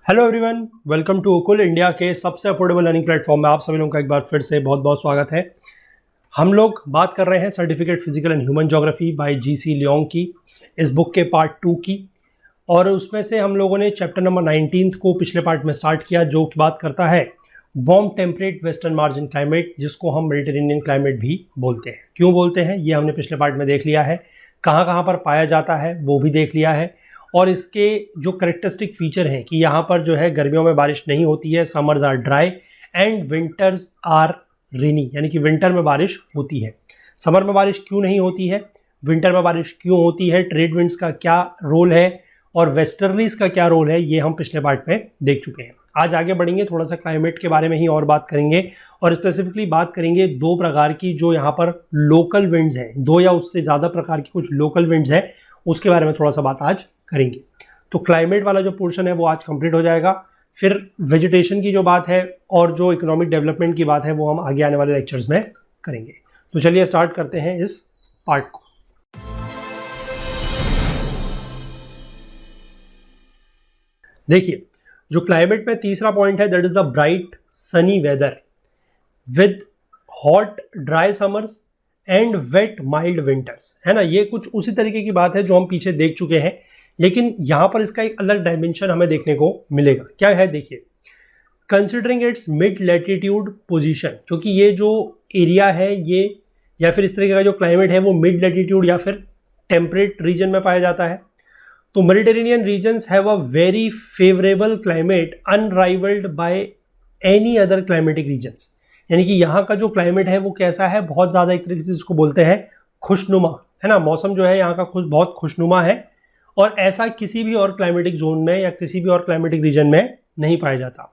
Hello everyone, welcome to Okul India के सबसे affordable learning platform में आप सभी लोगों का एक बार फिर से बहुत बहुत स्वागत है। हम लोग बात कर रहे हैं certificate physical and human geography bye GC Leong की इस बुक के पार्ट 2 की, और उसमें से हम लोगों ने चैप्टर नंबर 19 को पिछले पार्ट में स्टार्ट किया, जो कि बात करता है warm temperate western margin climate, जिसको हम मेडिटेरेनियन क्लाइमेट भी बोलते हैं। क्यों बोलते हैं ये हमने पिछले पार्ट में देख लिया है, कहाँ कहाँ पर पाया जाता है वो भी देख लिया है, और इसके जो करेक्टरिस्टिक फीचर हैं कि यहाँ पर जो है गर्मियों में बारिश नहीं होती है, summers are dry and winters are rainy, यानी कि विंटर में बारिश होती है। समर में बारिश क्यों नहीं होती है, विंटर में बारिश क्यों होती है, ट्रेड विंड्स का क्या रोल है और वेस्टर्लीज का क्या रोल है, ये हम पिछले पार्ट में देख चुके हैं। आज आगे बढ़ेंगे, थोड़ा सा क्लाइमेट के बारे में ही और बात करेंगे, और स्पेसिफिकली बात करेंगे दो प्रकार की जो यहाँ पर लोकल विंड्स हैं, दो या उससे ज़्यादा प्रकार की कुछ लोकल विंड्स हैं, उसके बारे में थोड़ा सा बात आज करेंगे। तो क्लाइमेट वाला जो पोर्शन है वो आज कंप्लीट हो जाएगा। फिर वेजिटेशन की जो बात है और जो इकोनॉमिक डेवलपमेंट की बात है वो हम आगे आने वाले लेक्चर्स में करेंगे। तो चलिए स्टार्ट करते हैं इस पार्ट को। देखिए, जो क्लाइमेट में तीसरा पॉइंट है that is the bright sunny weather with hot dry summers and wet mild winters, है ना। ये कुछ उसी तरीके की बात है जो हम पीछे देख चुके हैं, लेकिन यहां पर इसका एक अलग डायमेंशन हमें देखने को मिलेगा। क्या है, देखिए, considering it's mid latitude position, क्योंकि ये जो एरिया है ये या फिर इस तरीके का जो क्लाइमेट है वो मिड लैटिट्यूड या फिर टेम्परेट रीजन में पाया जाता है। तो Mediterranean regions have a very favourable climate unrivalled by any other climatic regions, यानी कि यहाँ का जो क्लाइमेट है वो कैसा है, बहुत ज़्यादा एक तरीके से इसको बोलते हैं खुशनुमा, है ना। मौसम जो है यहाँ का बहुत खुशनुमा है, और ऐसा किसी भी और क्लाइमेटिक जोन में या किसी भी और क्लाइमेटिक रीजन में नहीं पाया जाता।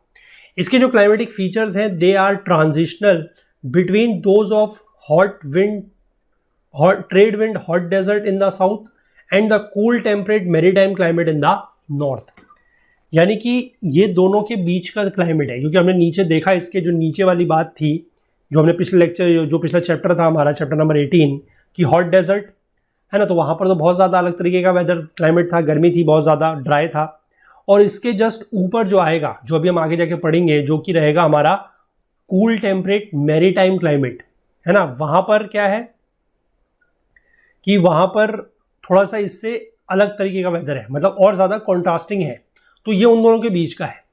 इसके जो क्लाइमेटिक फीचर्स हैं they are transitional between those of hot wind, trade wind, hot desert in the south and the cool temperate maritime climate in the north, यानी कि ये दोनों के बीच का क्लाइमेट है। क्योंकि हमने नीचे देखा, इसके जो नीचे वाली बात थी जो हमने पिछले लेक्चर, जो पिछला चैप्टर था हमारा चैप्टर नंबर 18 की हॉट डेजर्ट, है ना, तो वहाँ पर तो बहुत ज़्यादा अलग तरीके का वेदर क्लाइमेट था, गर्मी थी, बहुत ज़्यादा ड्राई था। और इसके जस्ट ऊपर जो आएगा, जो अभी हम आगे जाके पढ़ेंगे, जो कि रहेगा हमारा कूल टेम्परेट मैरीटाइम क्लाइमेट, है ना, वहाँ पर क्या है कि वहाँ पर थोड़ा सा इससे अलग तरीके का वेदर है, मतलब और ज़्यादा कॉन्ट्रास्टिंग है। तो ये उन दोनों के बीच का है।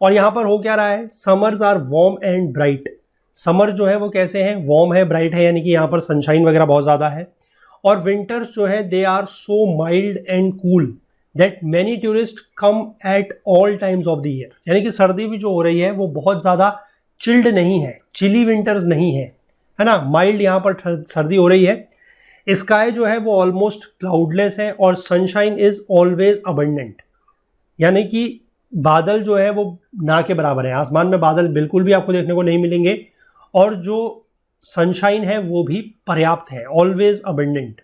और यहाँ पर हो क्या रहा है, summers are warm and bright. Summer जो है वो कैसे है, वार्म है, ब्राइट है, यानी कि यहाँ पर सनशाइन वगैरह बहुत ज़्यादा है। और विंटर्स जो है they are so mild and cool that many tourist come at all times of the year, यानी कि सर्दी भी जो हो रही है वो बहुत ज़्यादा चिल्ड नहीं है, चिली विंटर्स नहीं है, है ना, माइल्ड यहाँ पर सर्दी हो रही है। स्काई जो है वो ऑलमोस्ट क्लाउडलेस है और सनशाइन इज ऑलवेज अबंडेंट, यानी कि बादल जो है वो ना के बराबर है, आसमान में बादल बिल्कुल भी आपको देखने को नहीं मिलेंगे, और जो सनशाइन है वो भी पर्याप्त है, ऑलवेज अबंडेंट।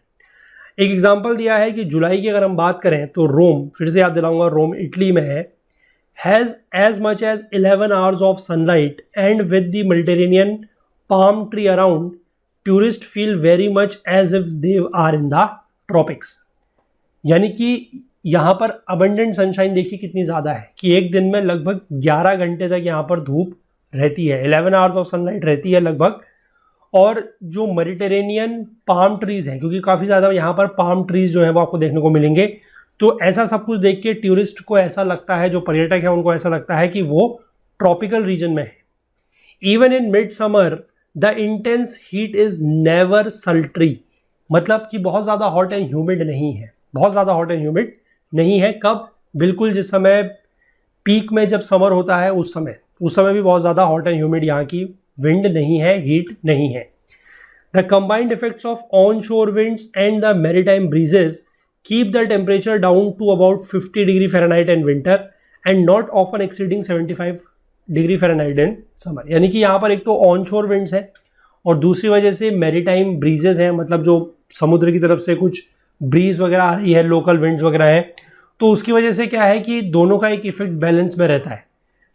एक एग्जांपल दिया है कि जुलाई की अगर हम बात करें तो रोम, फिर से याद दिलाऊंगा, रोम इटली में है, has as much as 11 hours of sunlight and with the Mediterranean palm tree around, tourist feel very much as if they are in the tropics, यानी कि यहाँ पर अबंडेंट सनशाइन देखिए कितनी ज़्यादा है कि एक दिन में लगभग 11 घंटे तक यहाँ पर धूप रहती है, 11 आवर्स ऑफ सनलाइट रहती है लगभग। और जो मेडिटेरेनियन पाम ट्रीज़ हैं, क्योंकि काफ़ी ज़्यादा यहाँ पर पाम ट्रीज़ जो है वो आपको देखने को मिलेंगे, तो ऐसा सब कुछ देख के टूरिस्ट को ऐसा लगता है, जो पर्यटक है उनको ऐसा लगता है कि वो ट्रॉपिकल रीजन में है। Even in mid summer the intense heat is never सल्ट्री, मतलब कि बहुत ज़्यादा हॉट एंड ह्यूमिड नहीं है, बहुत ज़्यादा हॉट एंड ह्यूमिड नहीं है। कब, बिल्कुल जिस समय पीक में जब समर होता है उस समय भी बहुत ज़्यादा हॉट एंड ह्यूमिड यहाँ की विंड नहीं है, हीट नहीं है। The combined effects of on shore winds and the maritime breezes keep the temperature down to about 50 degree Fahrenheit in winter and not often exceeding 75 degree Fahrenheit in summer, यानी कि यहाँ पर एक तो ऑन शोर विंड्स है और दूसरी वजह से मैरीटाइम ब्रीजेज हैं, मतलब जो समुद्र की तरफ से कुछ ब्रीज वगैरह आ रही है, लोकल विंड्स वगैरह हैं, तो उसकी वजह से क्या है कि दोनों का एक इफेक्ट बैलेंस में रहता है।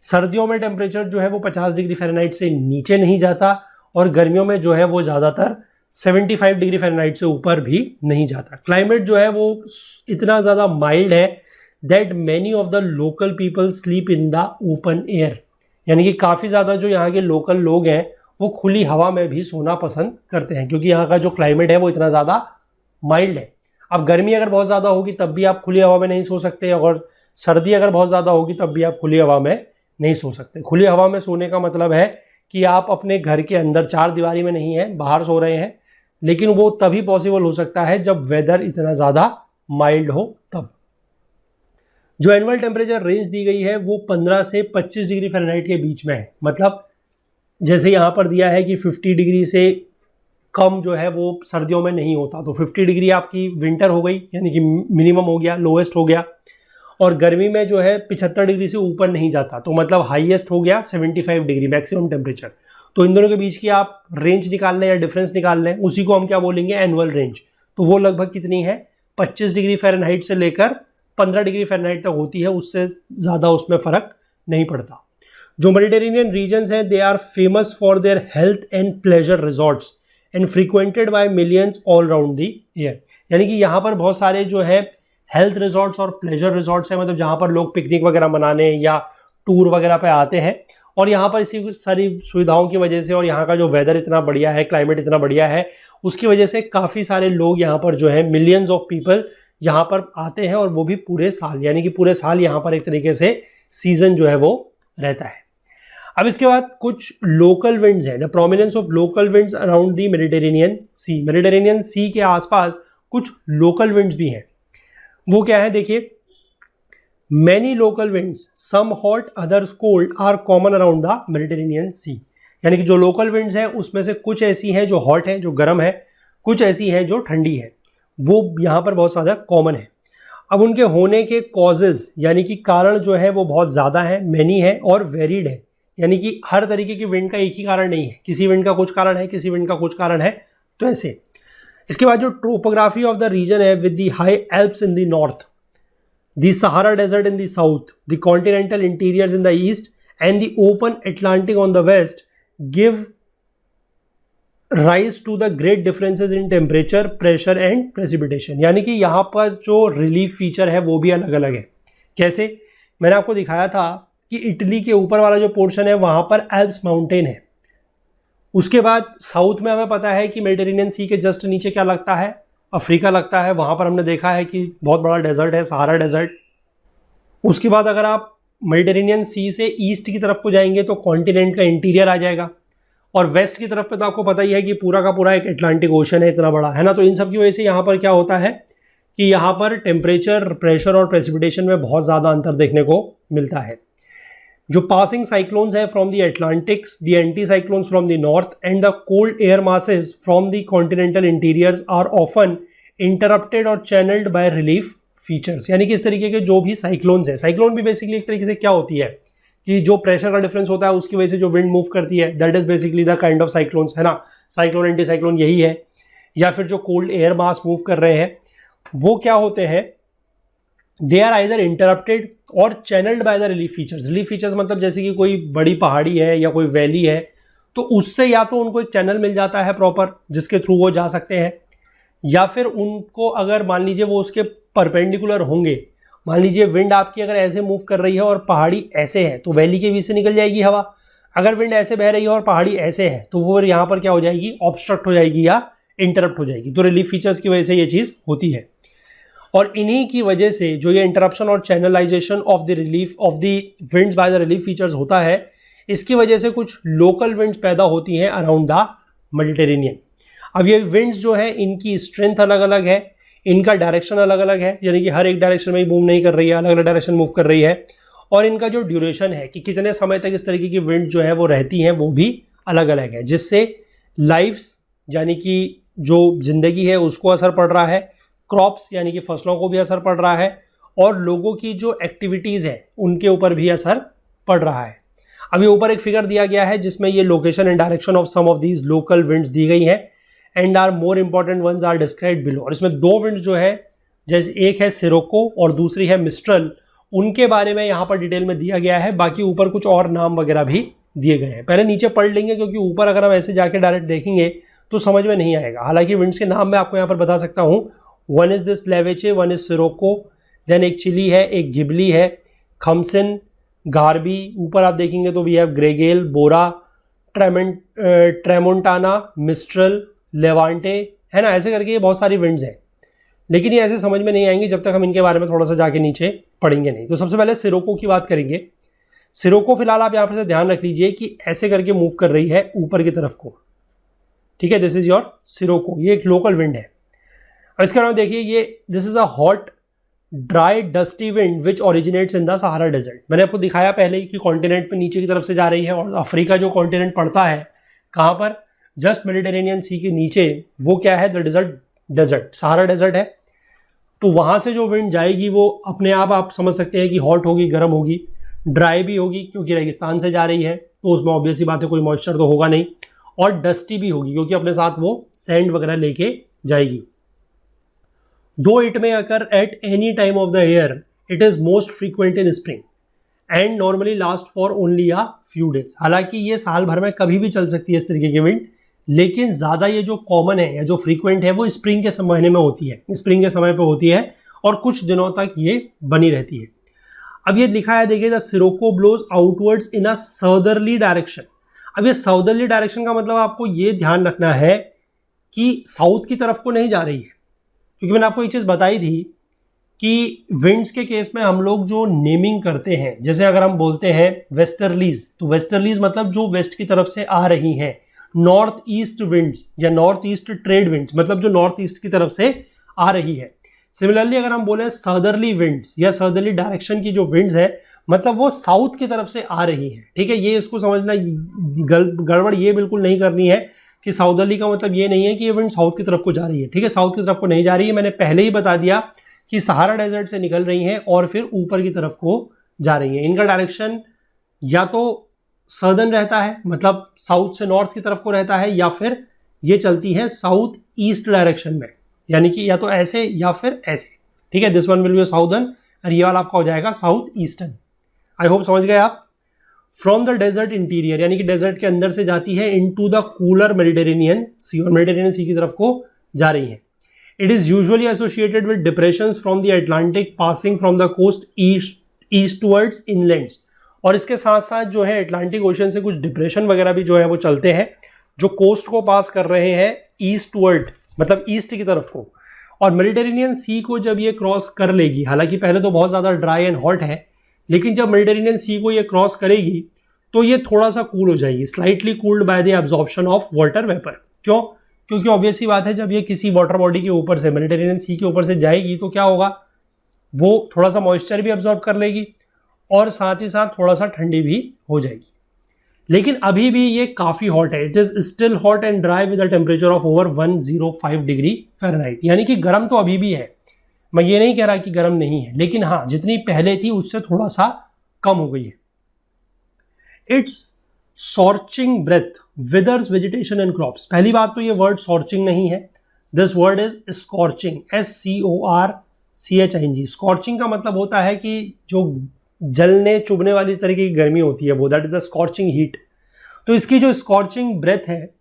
सर्दियों में टेम्परेचर जो है वो 50 डिग्री फ़ारेनहाइट से नीचे नहीं जाता, और गर्मियों में जो है वो ज़्यादातर 75 डिग्री फ़ारेनहाइट से ऊपर भी नहीं जाता। क्लाइमेट जो है वो इतना ज़्यादा माइल्ड है that many of the local people sleep in the open air, यानी कि काफ़ी ज़्यादा जो यहाँ के लोकल लोग हैं वो खुली हवा में भी सोना पसंद करते हैं, क्योंकि यहाँ का जो क्लाइमेट है वो इतना ज़्यादा माइल्ड है। अब गर्मी अगर बहुत ज़्यादा होगी तब भी आप खुली हवा में नहीं सो सकते, और सर्दी अगर बहुत ज़्यादा होगी तब भी आप खुली हवा में नहीं सो सकते। खुली हवा में सोने का मतलब है कि आप अपने घर के अंदर चार दीवारी में नहीं हैं, बाहर सो रहे हैं, लेकिन वो तभी पॉसिबल हो सकता है जब वेदर इतना ज़्यादा माइल्ड हो तब। जो एनुअल टेम्परेचर रेंज दी गई है वो 15 से 25 डिग्री फ़ारेनहाइट के बीच में है। मतलब जैसे यहाँ पर दिया है कि 50 डिग्री से कम जो है वो सर्दियों में नहीं होता, तो 50 डिग्री आपकी विंटर हो गई, यानी कि मिनिमम हो गया, लोएस्ट हो गया। और गर्मी में जो है 75 डिग्री से ऊपर नहीं जाता, तो मतलब हाईएस्ट हो गया 75 डिग्री मैक्सिमम टेम्परेचर। तो इन दोनों के बीच की आप रेंज निकाल लें या डिफरेंस निकाल लें, उसी को हम क्या बोलेंगे, एनुअल रेंज। तो वो लगभग कितनी है, 25 डिग्री फ़ारेनहाइट से लेकर 15 डिग्री फ़ारेनहाइट तक होती है, उससे ज़्यादा उसमें फ़र्क नहीं पड़ता। जो मेडिटेरेनियन रीजन्स हैं they are famous for their health and pleasure resorts and frequented by millions all round the year, यानी कि यहाँ पर बहुत सारे जो है हेल्थ रिजॉर्ट्स और प्लेजर रिजॉर्ट्स हैं, मतलब जहाँ पर लोग पिकनिक वगैरह मनाने या टूर वगैरह पे आते हैं। और यहाँ पर इसी सारी सुविधाओं की वजह से और यहाँ का जो वेदर इतना बढ़िया है, क्लाइमेट इतना बढ़िया है, उसकी वजह से काफ़ी सारे लोग यहाँ पर जो है मिलियंस ऑफ पीपल यहाँ पर आते हैं, और वो भी पूरे साल, यानी कि पूरे साल यहाँ पर एक तरीके से सीजन जो है वो रहता है। अब इसके बाद कुछ लोकल विंड्स हैं, the prominence of local winds around the Mediterranean sea. Mediterranean sea के आसपास कुछ लोकल विंड्स भी हैं। वो क्या है, देखिए, many local winds some hot others cold are common around the Mediterranean sea, यानी कि जो लोकल विंड्स हैं उसमें से कुछ ऐसी हैं जो हॉट है, जो गर्म है, कुछ ऐसी हैं जो ठंडी है, वो यहाँ पर बहुत ज़्यादा कॉमन है। अब उनके होने के कॉजेज यानी कि कारण जो है वो बहुत ज़्यादा है, मैनी है और वेरिड है, यानी कि हर तरीके की विंड का एक ही कारण नहीं है, किसी विंड का कुछ कारण है, किसी विंड का कुछ कारण है, तो ऐसे। इसके बाद जो टोपोग्राफी ऑफ द रीजन है with the high Alps in the north, the Sahara Desert in the south, the continental interiors in the east, and the open Atlantic on the west give rise to the great differences in temperature, pressure and precipitation। यानी कि यहाँ पर जो relief feature है वो भी अलग अलग है। कैसे, मैंने आपको दिखाया था कि इटली के ऊपर वाला जो पोर्शन है वहाँ पर एल्प्स माउंटेन है। उसके बाद साउथ में हमें पता है कि मेडिटेरेनियन सी के जस्ट नीचे क्या लगता है, अफ्रीका लगता है, वहाँ पर हमने देखा है कि बहुत बड़ा डेजर्ट है, सहारा डेजर्ट। उसके बाद अगर आप मेडिटेरेनियन सी से ईस्ट की तरफ को जाएंगे तो कॉन्टिनेंट का इंटीरियर आ जाएगा, और वेस्ट की तरफ पे तो आपको पता ही है कि पूरा का पूरा एक अटलांटिक ओशन है, इतना बड़ा है ना। तो इन सब की वजह से यहाँ पर क्या होता है कि यहाँ पर टेम्परेचर, प्रेशर और प्रेसिपिटेशन में बहुत ज़्यादा अंतर देखने को मिलता है। जो पासिंग साइक्लोन्स है from the Atlantics, the anti cyclones from the north and the cold air masses from the continental interiors are often interrupted और चैनल्ड बाय रिलीफ फीचर्स, यानी कि इस तरीके के जो भी साइक्लोन्स है, साइक्लोन भी बेसिकली एक तरीके से क्या होती है कि जो प्रेशर का डिफरेंस होता है उसकी वजह से जो विंड मूव करती है, that is basically the kind of cyclones, है ना। साइक्लोन, एंटी साइक्लोन यही है। या फिर जो कोल्ड एयर मास मूव कर रहे हैं वो क्या होते हैं, दे आर आइदर इंटरप्टेड और channelled by the relief features. Relief features मतलब जैसे कि कोई बड़ी पहाड़ी है या कोई वैली है, तो उससे या तो उनको एक चैनल मिल जाता है प्रॉपर जिसके थ्रू वो जा सकते हैं, या फिर उनको अगर मान लीजिए वो उसके परपेंडिकुलर होंगे, मान लीजिए विंड आपकी अगर ऐसे मूव कर रही है और पहाड़ी ऐसे है तो वैली के बीच से निकल जाएगी हवा। अगर विंड ऐसे बह रही है और पहाड़ी ऐसे है तो वो यहाँ पर क्या हो जाएगी, ऑब्स्ट्रक्ट हो जाएगी या इंटरप्ट हो जाएगी। तो रिलीफ फीचर्स की वजह से ये चीज़ होती है, और इन्हीं की वजह से जो ये इंटरप्शन और channelisation of the relief of the winds by the relief features होता है, इसकी वजह से कुछ लोकल विंड्स पैदा होती हैं अराउंड द मेडिटेरेनियन। अब ये विंड्स जो है इनकी स्ट्रेंथ अलग अलग है, इनका डायरेक्शन अलग अलग है, यानी कि हर एक डायरेक्शन में ही मूव नहीं कर रही है, अलग अलग डायरेक्शन मूव कर रही है, और इनका जो ड्यूरेशन है कि कितने समय तक इस तरीके की विंड जो है वो रहती हैं वो भी अलग अलग है, जिससे लाइफ्स यानी कि जो जिंदगी है उसको असर पड़ रहा है, क्रॉप्स यानी कि फसलों को भी असर पड़ रहा है, और लोगों की जो एक्टिविटीज़ है उनके ऊपर भी असर पड़ रहा है। अभी ऊपर एक फिगर दिया गया है जिसमें ये location and direction of some of these local winds दी गई हैं, and are more important ones are described below. और इसमें दो विंड जो है, जैसे एक है सिरोको और दूसरी है मिस्ट्रल, उनके बारे में यहाँ पर डिटेल में दिया गया है। बाकी ऊपर कुछ और नाम वगैरह भी दिए गए हैं, पहले नीचे पढ़ लेंगे क्योंकि ऊपर अगर हम ऐसे जाके डायरेक्ट देखेंगे तो समझ में नहीं आएगा। हालांकि विंड्स के नाम मैं आपको यहाँ पर बता सकता हूँ, one is this leveche, one is sirocco, then एक चिली है, एक गिबली है, खमसिन, गार्बी, ऊपर आप देखेंगे तो we have gregale, bora, tramontana, mistral, levante, है ना, ऐसे करके ये बहुत सारी विंड्स हैं। लेकिन ये ऐसे समझ में नहीं आएंगे जब तक हम इनके बारे में थोड़ा सा जाके नीचे पढ़ेंगे नहीं। तो सबसे पहले सिरोको की बात करेंगे। सिरोको फिलहाल आप यहाँ पर से ध्यान रख लीजिए कि ऐसे करके मूव कर रही है ऊपर की तरफ को, ठीक है, दिस इज योर सिरोको, ये एक लोकल विंड है। और इसके अलावा देखिए ये this is a hot dry dusty wind which originates in the Sahara desert. मैंने आपको दिखाया पहले ही कि कॉन्टिनेंट पे नीचे की तरफ से जा रही है, और अफ्रीका जो कॉन्टिनेंट पड़ता है कहाँ पर, जस्ट मेडिटेरेनियन सी के नीचे, वो क्या है, द डेजर्ट, सहारा डेजर्ट है। तो वहां से जो विंड जाएगी वो अपने आप समझ सकते हैं कि हॉट होगी, गर्म होगी, ड्राई भी होगी क्योंकि रेगिस्तान से जा रही है, तो उसमें ऑब्वियस सी बात है कोई मॉइस्चर तो होगा नहीं, और डस्टी भी होगी क्योंकि अपने साथ वो सैंड वगैरह लेके जाएगी। दो इट में occur at any time of the year, it is most frequent in spring and normally last for only a few days. हालांकि ये साल भर में कभी भी चल सकती है इस तरीके की विंड, लेकिन ज़्यादा ये जो कॉमन है या जो फ्रीक्वेंट है वो स्प्रिंग के महीने में होती है, स्प्रिंग के समय पे होती है, और कुछ दिनों तक ये बनी रहती है। अब ये लिखा है देखिए, the sirocco blows outwards in a southerly direction. अब ये साउदर्ली डायरेक्शन का मतलब आपको ये ध्यान रखना है कि साउथ की तरफ को नहीं जा रही है, क्योंकि मैंने आपको एक चीज़ बताई थी कि विंड्स के केस में हम लोग जो नेमिंग करते हैं, जैसे अगर हम बोलते हैं वेस्टर्लीज, तो वेस्टर्लीज मतलब जो वेस्ट की तरफ से आ रही हैं, नॉर्थ ईस्ट विंड्स या नॉर्थ ईस्ट ट्रेड विंड्स मतलब जो नॉर्थ ईस्ट की तरफ से आ रही है। सिमिलरली अगर हम बोले सदर्ली विंड्स या सदर्ली डायरेक्शन की जो विंड्स है, मतलब वो साउथ की तरफ से आ रही है, ठीक है। ये इसको समझना, गड़बड़ ये बिल्कुल नहीं करनी है कि साउदर्ली का मतलब ये नहीं है कि ये विंड साउथ की तरफ को जा रही है, ठीक है, साउथ की तरफ को नहीं जा रही है। मैंने पहले ही बता दिया कि सहारा डेजर्ट से निकल रही हैं और फिर ऊपर की तरफ को जा रही हैं। इनका डायरेक्शन या तो सदर्न रहता है, मतलब साउथ से नॉर्थ की तरफ को रहता है, या फिर ये चलती है साउथ ईस्ट डायरेक्शन में, यानी कि या तो ऐसे या फिर ऐसे, ठीक है। This one will be southern और ये वाला आपका हो जाएगा साउथ ईस्टर्न। आई होप समझ गए आप। फ्रॉम द डेजर्ट इंटीरियर, यानी कि डेजर्ट के अंदर से जाती है into the cooler Mediterranean sea, और मेडिटेरेनियन सी की तरफ को जा रही है। It is usually associated with depressions from the Atlantic passing from the coast eastwards inlands. और इसके साथ साथ जो है अटलांटिक ओशन से कुछ डिप्रेशन वगैरह भी जो है वो चलते हैं, जो कोस्ट को पास कर रहे हैं ईस्टवर्ड, मतलब ईस्ट की तरफ को। और मेडिटेरेनियन सी को जब ये क्रॉस कर लेगी, हालांकि पहले तो बहुत ज़्यादा ड्राई एंड हॉट है, लेकिन जब मेडिटेरेनियन सी को ये क्रॉस करेगी तो ये थोड़ा सा कूल हो जाएगी, slightly cooled by the absorption of water vapour. क्यों? क्योंकि ऑब्वियस सी बात है, जब ये किसी वाटर बॉडी के ऊपर से, मेडिटेरेनियन सी के ऊपर से जाएगी तो क्या होगा, वो थोड़ा सा मॉइस्चर भी एब्जॉर्ब कर लेगी और साथ ही साथ थोड़ा सा ठंडी भी हो जाएगी। लेकिन अभी भी ये काफ़ी हॉट है, it is still hot and dry with a temperature of over 105 degree Fahrenheit, यानी कि गर्म तो अभी भी है, मैं ये नहीं कह रहा कि गर्म नहीं है, लेकिन हाँ जितनी पहले थी उससे थोड़ा सा कम हो गई है। Its scorching breath withers vegetation and crops. पहली बात तो ये वर्ड सॉर्चिंग नहीं है, this word is scorching, SCORCHING। Scorching का मतलब होता है कि जो जलने चुभने वाली तरीके की गर्मी होती है वो, that is the scorching heat. तो इसकी जो स्कॉर्चिंग ब्रेथ है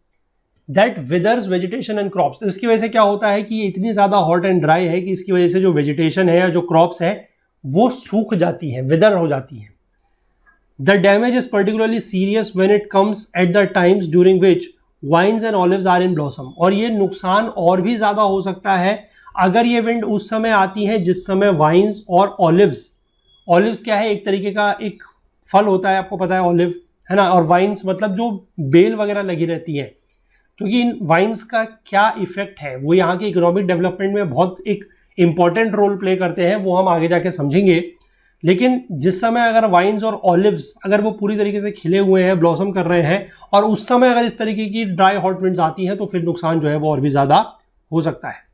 that withers vegetation and crops, तो इसकी वजह से क्या होता है कि ये इतनी ज़्यादा हॉट एंड ड्राई है कि इसकी वजह से जो वेजिटेशन है या जो क्रॉप्स है वो सूख जाती है, विदर हो जाती है। The damage is particularly serious when it comes at the times during which vines and olives are in blossom. और ये नुकसान और भी ज़्यादा हो सकता है अगर ये विंड उस समय आती है जिस समय वाइन्स और ऑलिव्स, ऑलिव्स क्या है, एक तरीके का एक फल होता है, आपको पता है ऑलिव, है ना, और वाइन्स मतलब जो बेल वगैरह लगी रहती है, क्योंकि इन वाइन्स का क्या इफेक्ट है वो यहाँ के इकोनॉमिक डेवलपमेंट में बहुत एक इंपॉर्टेंट रोल प्ले करते हैं, वो हम आगे जाके समझेंगे। लेकिन जिस समय अगर वाइन्स और ऑलिव्स अगर वो पूरी तरीके से खिले हुए हैं, ब्लॉसम कर रहे हैं, और उस समय अगर इस तरीके की ड्राई हॉट विंड्स आती हैं तो फिर नुकसान जो है वो और भी ज़्यादा हो सकता है।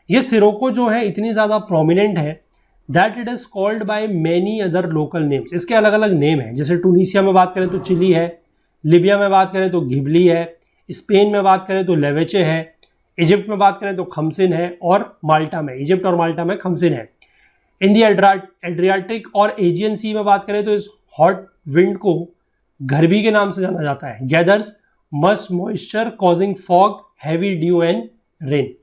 ये सिरोको जो है इतनी ज़्यादा प्रोमिनेंट है that it is called by many other local names. इसके अलग अलग नेम हैं, जैसे टूनिसिया में बात करें तो चिली है, लीबिया में बात करें तो घिबली है, स्पेन में बात करें तो लेवेचे है, इजिप्ट में बात करें तो खमसिन है, और माल्टा में, इजिप्ट और माल्टा में खमसिन है। इन दी एड्रियाटिक और एजियन सी में बात करें तो इस हॉट विंड को घरबी के नाम से जाना जाता है। Gathers much moisture causing fog heavy due and rain.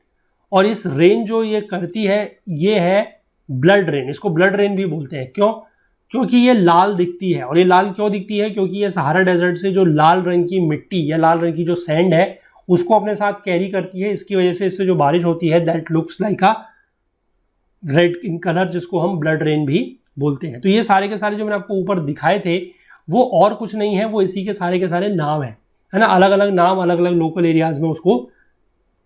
और इस रेन जो ये करती है ये है ब्लड रेन, इसको ब्लड रेन भी बोलते हैं। क्यों? क्योंकि ये लाल दिखती है। और ये लाल क्यों दिखती है? क्योंकि ये सहारा डेजर्ट से जो लाल रंग की मिट्टी या लाल रंग की जो सैंड है उसको अपने साथ कैरी करती है। इसकी वजह से इससे जो बारिश होती है that looks like a red in colour, जिसको हम ब्लड रेन भी बोलते हैं। तो ये सारे के सारे जो मैंने आपको ऊपर दिखाए थे वो और कुछ नहीं है, वो इसी के सारे नाम है ना। अलग अलग नाम अलग अलग लोकल एरियाज में उसको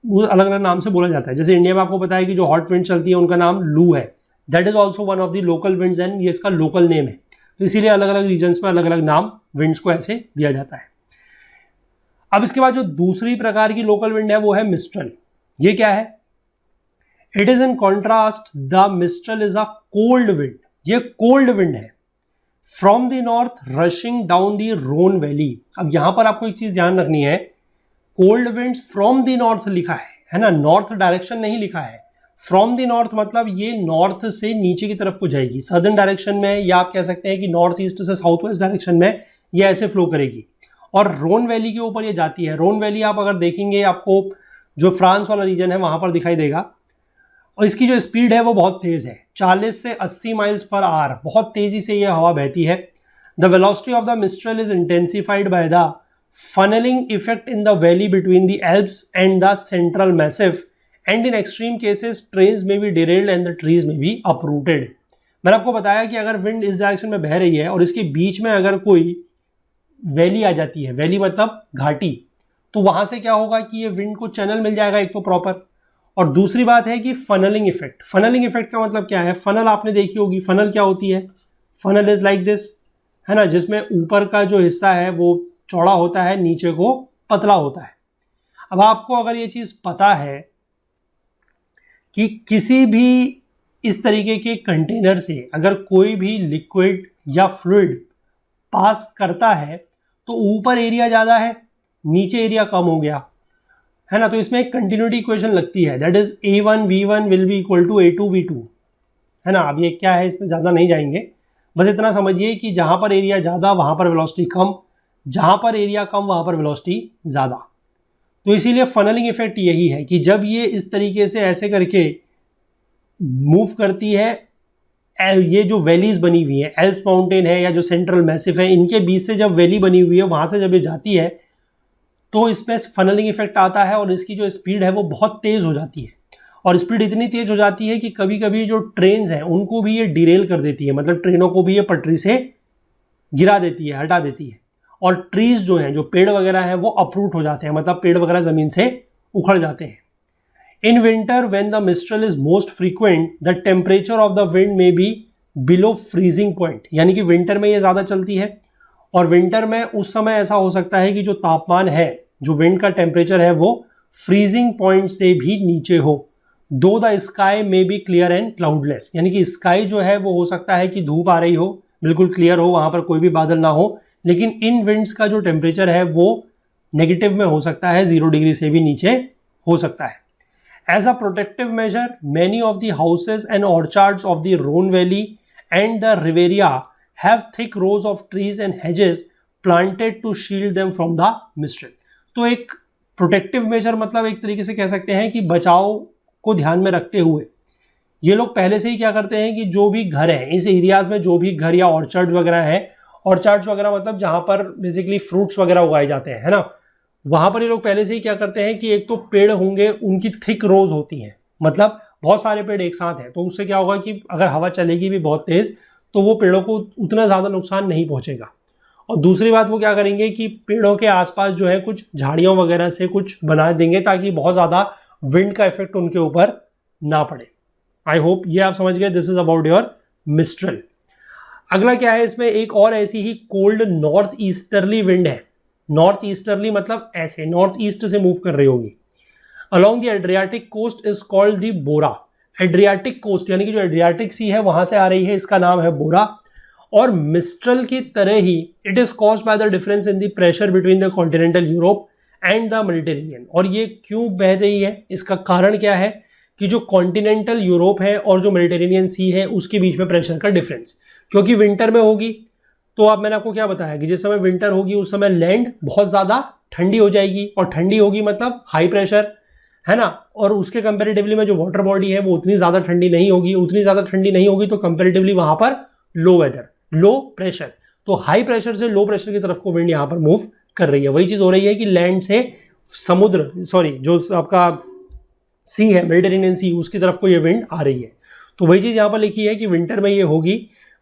अलग अलग नाम से बोला जाता है। जैसे इंडिया में आपको पता है कि जो हॉट विंड चलती है उनका नाम लू है, that is also one of the local winds and ये इसका लोकल नेम है। तो इसीलिए अलग अलग रीजन्स में अलग अलग नाम विंड्स को ऐसे दिया जाता है। अब इसके बाद जो दूसरी प्रकार की लोकल विंड है वो है मिस्ट्रल। ये क्या है? It is in contrast the mistral is a cold wind. ये कोल्ड विंड है from the north rushing down the Rhone valley. अब यहां पर आपको एक चीज ध्यान रखनी है, cold winds from the north लिखा है ना, नॉर्थ डायरेक्शन नहीं लिखा है। फ्रॉम द नॉर्थ मतलब ये नॉर्थ से नीचे की तरफ को जाएगी, सदर्न डायरेक्शन में, या आप कह सकते हैं कि नॉर्थ ईस्ट से साउथ वेस्ट डायरेक्शन में ये ऐसे फ्लो करेगी और रोन वैली के ऊपर ये जाती है। रोन वैली आप अगर देखेंगे आपको जो फ्रांस वाला रीजन है वहां पर दिखाई देगा। और इसकी जो स्पीड है वो बहुत तेज है, 40 से 80 माइल्स पर आवर, बहुत तेजी से ये हवा बहती है। The velocity of the mistral is intensified by the funnelling effect in the valley between the Alps and the central massive and in extreme cases trains may be derailed and the trees may be uprooted. मैंने आपको बताया कि अगर wind इस direction में बह रही है और इसके बीच में अगर कोई वैली आ जाती है, वैली मतलब घाटी, तो वहां से क्या होगा कि ये विंड को चैनल मिल जाएगा एक तो प्रॉपर, और दूसरी बात है कि फनलिंग इफेक्ट। फनलिंग इफेक्ट का मतलब क्या है? फनल आपने देखी होगी, फनल क्या होती है? फनल इज लाइक दिस, है ना, जिसमें ऊपर का जो हिस्सा है वो चौड़ा होता है, नीचे को पतला होता है। अब आपको अगर ये चीज पता है कि किसी भी इस तरीके के कंटेनर से अगर कोई भी लिक्विड या फ्लूइड पास करता है तो ऊपर एरिया ज़्यादा है, नीचे एरिया कम हो गया, है ना। तो इसमें एक कंटिन्यूटी इक्वेशन लगती है, that is A1 V1 will be equal to A2 V2, है ना। अब ये क्या है इसमें ज़्यादा नहीं जाएंगे, बस इतना समझिए कि जहाँ पर एरिया ज़्यादा वहाँ पर वेलोसिटी कम, जहाँ पर एरिया कम वहाँ पर वेलोसिटी ज़्यादा। तो इसीलिए फनलिंग इफेक्ट यही है कि जब ये इस तरीके से ऐसे करके मूव करती है, ये जो वैलीज बनी हुई है, एल्प्स माउंटेन है या जो सेंट्रल मैसिव है, इनके बीच से जब वैली बनी हुई है वहाँ से जब ये जाती है तो इसमें फनलिंग इफेक्ट आता है और इसकी जो स्पीड है वो बहुत तेज़ हो जाती है। और स्पीड इतनी तेज़ हो जाती है कि कभी कभी जो ट्रेन्स हैं उनको भी ये डिरेल कर देती है, मतलब ट्रेनों को भी ये पटरी से गिरा देती है, हटा देती है। और ट्रीज जो हैं, जो पेड़ वगैरह हैं, वो अपरूट हो जाते हैं, मतलब पेड़ वगैरह ज़मीन से उखड़ जाते हैं। In winter when the mistral is most frequent the temperature of the wind में बी बिलो फ्रीजिंग पॉइंट, यानी कि विंटर में ये ज़्यादा चलती है और विंटर में उस समय ऐसा हो सकता है कि जो तापमान है, जो विंड का टेम्परेचर है, वो फ्रीजिंग पॉइंट से भी नीचे हो। दो द स्काई में बी क्लियर एंड क्लाउडलेस, यानी कि स्काई जो है वो हो सकता है कि धूप आ रही हो, बिल्कुल क्लियर हो, वहां पर कोई भी बादल ना हो, लेकिन इन विंड्स का जो टेम्परेचर है वो नेगेटिव में हो सकता है, 0 डिग्री से भी नीचे हो सकता है। As a protective measure many of the houses and orchards of the Rhone valley and the Riviera have thick rows of trees and hedges planted to shield them from the mistral। तो एक protective major मतलब एक तरीके से कह सकते हैं कि बचाव को ध्यान में रखते हुए ये लोग पहले से ही क्या करते हैं कि जो भी घर है इस एरियाज में, जो भी घर या ऑर्चर्ड वगैरह है, ऑर्चर्ड्स वगैरह मतलब जहां पर बेसिकली फ्रूट्स वगैरह उगाए जाते हैं, है ना, वहां पर ये लोग पहले से ही क्या करते हैं कि एक तो पेड़ होंगे, उनकी थिक रोज होती हैं, मतलब बहुत सारे पेड़ एक साथ हैं, तो उससे क्या होगा कि अगर हवा चलेगी भी बहुत तेज तो वो पेड़ों को उतना ज़्यादा नुकसान नहीं पहुंचेगा। और दूसरी बात वो क्या करेंगे कि पेड़ों के आसपास जो है कुछ झाड़ियों वगैरह से कुछ बना देंगे ताकि बहुत ज़्यादा विंड का इफेक्ट उनके ऊपर ना पड़े। आई होप ये आप समझ गए, this is about your mistral. अगला क्या है, इसमें एक और ऐसी ही कोल्ड नॉर्थ ईस्टर्ली विंड है। नॉर्थ ईस्टर्ली मतलब ऐसे नॉर्थ ईस्ट से मूव कर रही होगी। Along the Adriatic coast is called the bora. Adriatic coast यानी कि जो एड्रियाटिक सी है वहां से आ रही है, इसका नाम है बोरा। और मिस्ट्रल की तरह ही it is caused by the difference in the pressure between the continental Europe and the Mediterranean. और ये क्यों बह रही है, इसका कारण क्या है कि जो कॉन्टिनेंटल यूरोप है और जो मेडिटेरेनियन सी है उसके बीच में प्रेशर का डिफरेंस, क्योंकि विंटर में होगी। तो अब मैंने आपको क्या बताया कि जिस समय विंटर होगी उस समय लैंड बहुत ज़्यादा ठंडी हो जाएगी, और ठंडी होगी मतलब हाई प्रेशर, है ना, और उसके कंपेरेटिवली में जो वाटर बॉडी है वो उतनी ज़्यादा ठंडी नहीं होगी, उतनी ज़्यादा ठंडी नहीं होगी तो कंपेरेटिवली वहाँ पर लो वेदर, लो प्रेशर, तो हाई प्रेशर से लो प्रेशर की तरफ को विंड यहाँ पर मूव कर रही है। वही चीज़ हो रही है कि लैंड से समुद्र, सॉरी जो आपका सी है मेडिटेरेनियन सी, उसकी तरफ को ये विंड आ रही है। तो वही चीज़ यहाँ पर लिखी है कि विंटर में ये होगी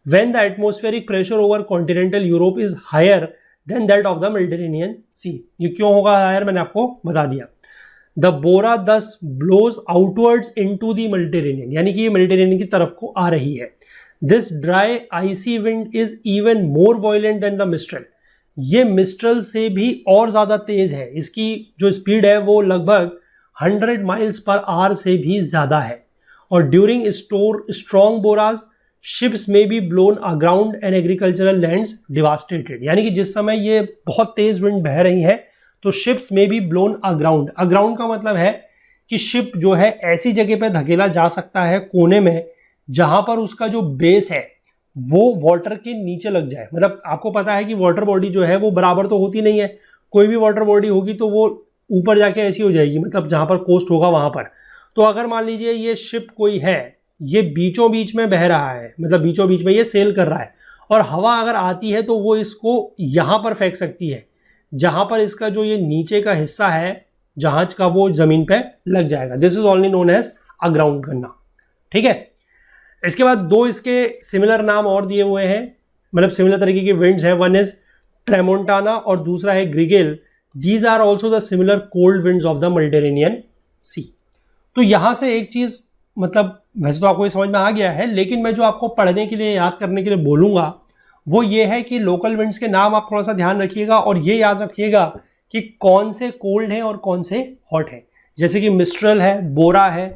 when the atmospheric pressure over continental Europe is higher than that of the Mediterranean sea. ये क्यों होगा हायर, मैंने आपको बता दिया। The bora thus blows outwards into the Mediterranean, यानी कि ये मेडिटेरेनियन की तरफ को आ रही है। This dry icy wind is even more violent than the mistral. ये मिस्ट्रल से भी और ज़्यादा तेज है, इसकी जो स्पीड है वो लगभग 100 माइल्स पर आवर से भी ज़्यादा है। और ड्यूरिंग स्ट्रॉन्ग बोराज शिप्स में B blown aground and agricultural lands devastated, यानी कि जिस समय ये बहुत तेज विंड बह रही है तो शिप्स में बी ब्लोन अग्राउंड। अग्राउंड का मतलब है कि शिप जो है ऐसी जगह पे धकेला जा सकता है कोने में जहां पर उसका जो बेस है वो वाटर के नीचे लग जाए। मतलब आपको पता है कि वाटर बॉडी जो है वो बराबर तो होती नहीं है, कोई भी वाटर बॉडी होगी तो वो ऊपर जाके ऐसी हो जाएगी, मतलब जहां पर कोस्ट होगा वहां पर। तो अगर मान लीजिए ये शिप कोई है, ये बीचों बीच में बह रहा है, मतलब बीचों बीच में ये सेल कर रहा है, और हवा अगर आती है तो वो इसको यहां पर फेंक सकती है जहां पर इसका जो ये नीचे का हिस्सा है जहाज का वो जमीन पे लग जाएगा। This is only known as aground करना, ठीक है। इसके बाद दो इसके सिमिलर नाम और दिए हुए हैं, मतलब सिमिलर तरीके की विंड्स है। वन इज ट्रेमोंटाना और दूसरा है gregale. These are also the similar cold winds of the Mediterranean sea. तो यहां से एक चीज, मतलब वैसे तो आपको ये समझ में आ गया है, लेकिन मैं जो आपको पढ़ने के लिए, याद करने के लिए बोलूंगा वो ये है कि लोकल विंड्स के नाम आप थोड़ा सा ध्यान रखिएगा और ये याद रखिएगा कि कौन से कोल्ड हैं और कौन से हॉट हैं। जैसे कि मिस्ट्रल है, बोरा है,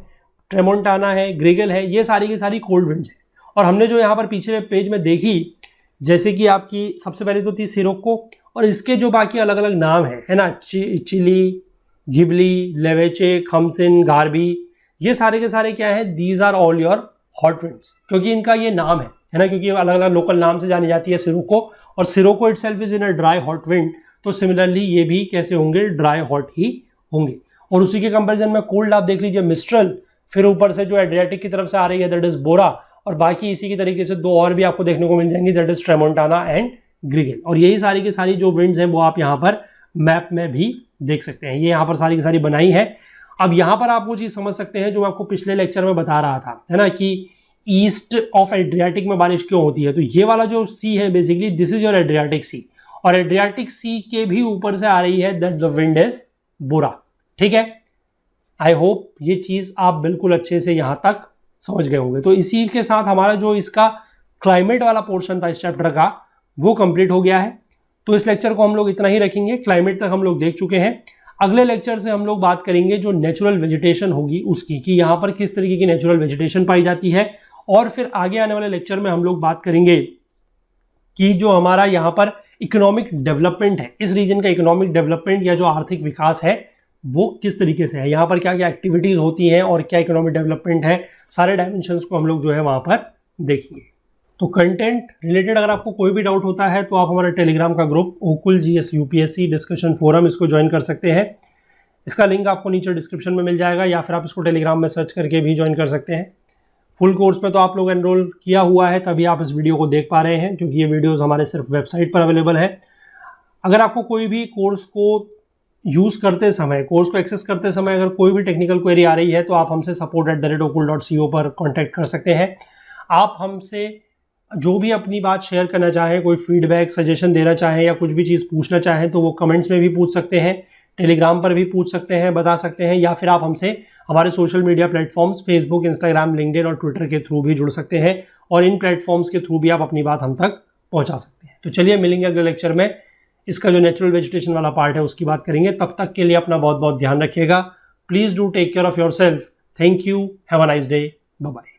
ट्रेमोंटाना है, ग्रिगल है, ये सारी की सारी कोल्ड विंड्स हैं। और हमने जो यहाँ पर पीछे पेज में देखी, जैसे कि आपकी सबसे पहले तो थी सिरोको, और इसके जो बाकी अलग अलग नाम है ना, चिली, गिबली, लेवेचे, खमसिन, गार्बी, ये सारे के सारे क्या है, these are all your hot winds, क्योंकि इनका ये नाम है ना, क्योंकि अलग अलग लोकल नाम से जानी जाती है सिरोको, और Scirocco itself is in a dry hot wind, तो सिमिलरली ये भी कैसे होंगे, ड्राई हॉट ही होंगे। और उसी के कंपैरिजन में कोल्ड आप देख लीजिए मिस्ट्रल, फिर ऊपर से जो एड्रियाटिक की तरफ से आ रही है दैट इज बोरा, और बाकी इसी की तरीके से दो और भी आपको देखने को मिल जाएंगी दैट इज ट्रेमोंटाना एंड ग्रिगेल। और यही सारी की सारी जो विंड्स हैं वो आप यहाँ पर मैप में भी देख सकते हैं, ये यहाँ पर सारी की सारी बनाई है। अब यहाँ पर आप वो चीज़ समझ सकते हैं जो मैं आपको पिछले लेक्चर में बता रहा था, है ना, कि ईस्ट ऑफ एड्रियाटिक में बारिश क्यों होती है। तो ये वाला जो सी है basically this is your Adriatic sea, और एड्रियाटिक सी के भी ऊपर से आ रही है दैट द विंड इज बोरा, ठीक है। आई होप ये चीज़ आप बिल्कुल अच्छे से यहाँ तक समझ गए होंगे। तो इसी के साथ हमारा जो इसका क्लाइमेट वाला पोर्शन था इस चैप्टर का वो कंप्लीट हो गया है। तो इस लेक्चर को हम लोग इतना ही रखेंगे, क्लाइमेट तक हम लोग देख चुके हैं। अगले लेक्चर से हम लोग बात करेंगे जो नेचुरल वेजिटेशन होगी उसकी, कि यहाँ पर किस तरीके की नेचुरल वेजिटेशन पाई जाती है, और फिर आगे आने वाले लेक्चर में हम लोग बात करेंगे कि जो हमारा यहाँ पर इकोनॉमिक डेवलपमेंट है, इस रीजन का इकोनॉमिक डेवलपमेंट या जो आर्थिक विकास है वो किस तरीके से है, यहाँ पर क्या क्या एक्टिविटीज होती हैं और क्या इकोनॉमिक डेवलपमेंट है, सारे डायमेंशंस को हम लोग जो है वहाँ पर देखेंगे। तो कंटेंट रिलेटेड अगर आपको कोई भी डाउट होता है तो आप हमारे टेलीग्राम का group Okul GS UPSC discussion forum, इसको ज्वाइन कर सकते हैं। इसका लिंक आपको नीचे डिस्क्रिप्शन में मिल जाएगा, या फिर आप इसको टेलीग्राम में सर्च करके भी ज्वाइन कर सकते हैं। फुल कोर्स में तो आप लोग एनरोल किया हुआ है, तभी आप इस वीडियो को देख पा रहे हैं, क्योंकि ये वीडियोस हमारे सिर्फ वेबसाइट पर अवेलेबल है। अगर आपको कोई भी कोर्स को यूज़ करते समय, कोर्स को एक्सेस करते समय अगर कोई भी टेक्निकल क्वेरी आ रही है तो आप हमसे support@okul.co पर कॉन्टैक्ट कर सकते हैं। आप हमसे जो भी अपनी बात शेयर करना चाहें, कोई फीडबैक, सजेशन देना चाहें या कुछ भी चीज़ पूछना चाहें तो वो कमेंट्स में भी पूछ सकते हैं, टेलीग्राम पर भी पूछ सकते हैं, बता सकते हैं, या फिर आप हमसे हमारे social media platforms Facebook, Instagram, LinkedIn और ट्विटर के थ्रू भी जुड़ सकते हैं, और इन प्लेटफॉर्म्स के थ्रू भी आप अपनी बात हम तक पहुँचा सकते हैं। तो चलिए मिलेंगे अगले लेक्चर में, इसका जो नेचुरल वेजिटेशन वाला पार्ट है उसकी बात करेंगे। तब तक के लिए अपना बहुत बहुत ध्यान रखिएगा। Please do take care of yourself. Thank you, have a nice day, bye bye.